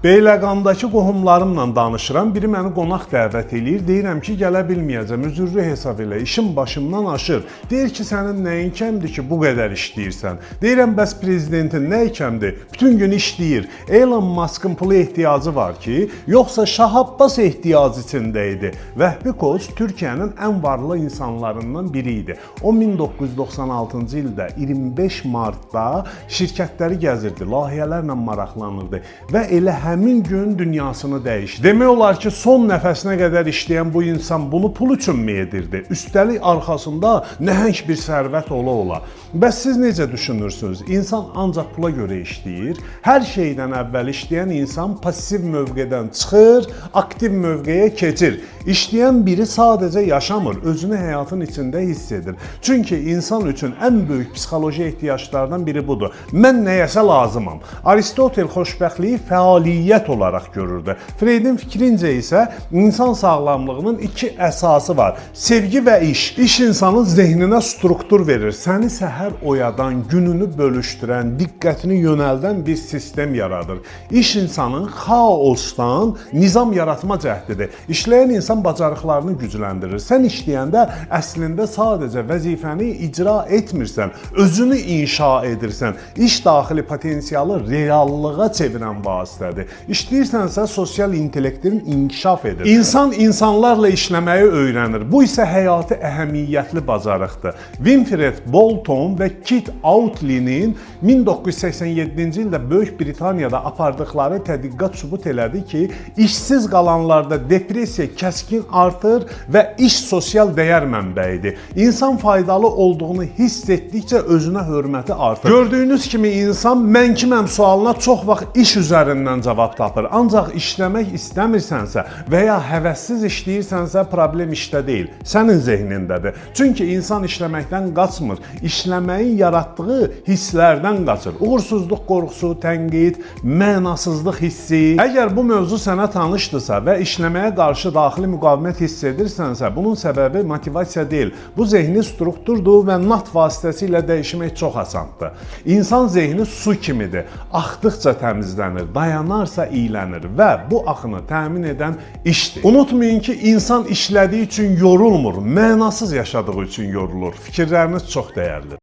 Beyləqandakı qohumlarımla danışıram, biri məni qonaq dəvət eləyir, deyirəm ki, gələ bilməyəcəm, üzürlü hesab elə, işim başımdan aşır. Deyir ki, sənin nəyin kəmdir ki, bu qədər işləyirsən? Deyirəm, bəs prezidentin nəyi kəmdir? Bütün gün işləyir. Elon Musk'ın pula ehtiyacı var ki, yoxsa Şah Abbas ehtiyac içində idi? Vəhbi Koç Türkiyənin ən varlı insanlarından biri idi. O 1996-cı ildə 25 martda şirkətləri gəzirdi, layihələrlə maraqlanırdı və elə həmin gün dünyasını dəyişdi. Demək olar ki, son nəfəsinə qədər işləyən bu insan bunu pul üçünmü edirdi? Üstəlik arxasında nəhəng bir sərvət ola. Bəs siz necə düşünürsünüz? İnsan ancaq pula görə işləyir. Hər şeydən əvvəl işləyən insan pasiv mövqedən çıxır, aktiv mövqeyə keçir. İşləyən biri sadəcə yaşamır, özünü həyatın içində hiss edir. Çünki insan üçün ən böyük psixoloji ehtiyaclardan biri budur. Mən nəyəsə lazımam. Aristotel xoşbəxtliyi fəaliyyət olaraq görürdü. Freydin fikrincə isə insan sağlamlığının iki əsası var. Sevgi və iş. İş insanın zehninə struktur verir. Səni səhər oyadan, gününü bölüşdürən, diqqətini yönəldən bir sistem yaradır. İş insanın xaosdan nizam yaratma cəhdidir. İşləyən insan bacarıqlarını gücləndirir. Sən işləyəndə əslində sadəcə vəzifəni icra etmirsən, özünü inşa edirsən. İş daxili potensialı reallığa çevirən vasitədir. İşləyirsənsə sosial intellektin inkişaf edir. İnsan insanlarla işləməyi öyrənir. Bu isə həyati əhəmiyyətli bacarıqdır. Winfred Bolton və Kit Outley'nin 1987-ci ildə Böyük Britaniyada apardıqları tədqiqat sübut elədi ki, işsiz qalanlarda depressiya kəskin artır və iş sosial dəyər mənbəyidir. İnsan faydalı olduğunu hiss etdikcə özünə hörməti artır. Gördüyünüz kimi insan mən kiməm sualına çox vaxt iş üzərindən cavab tapır. Ancaq işləmək istəmirsənsə və ya həvəssiz işləyirsənsə problem işdə deyil, sənin zehnindədir. Çünki insan işləməkdən qaçmır, işləməyin yaratdığı hisslərdən qaçır. Uğursuzluq qorxusu, tənqid, mənasızlıq hissi. Əgər bu mövzu sənə tanışdırsa və işləməyə qarşı daxili müqavimət hiss edirsənsə, bunun səbəbi motivasiya deyil. Bu zehni strukturdur və nat vasitəsilə dəyişmək çox asandır. İnsan zehni su kimidir. Axdıqca təmizlənir, dayanarsa iylənir və bu axını təmin edən işdir. Unutmayın ki, insan işlədiyi üçün yorulmur, mənasız yaşadığı üçün yorulur. Fikirləriniz çox dəyərlidir.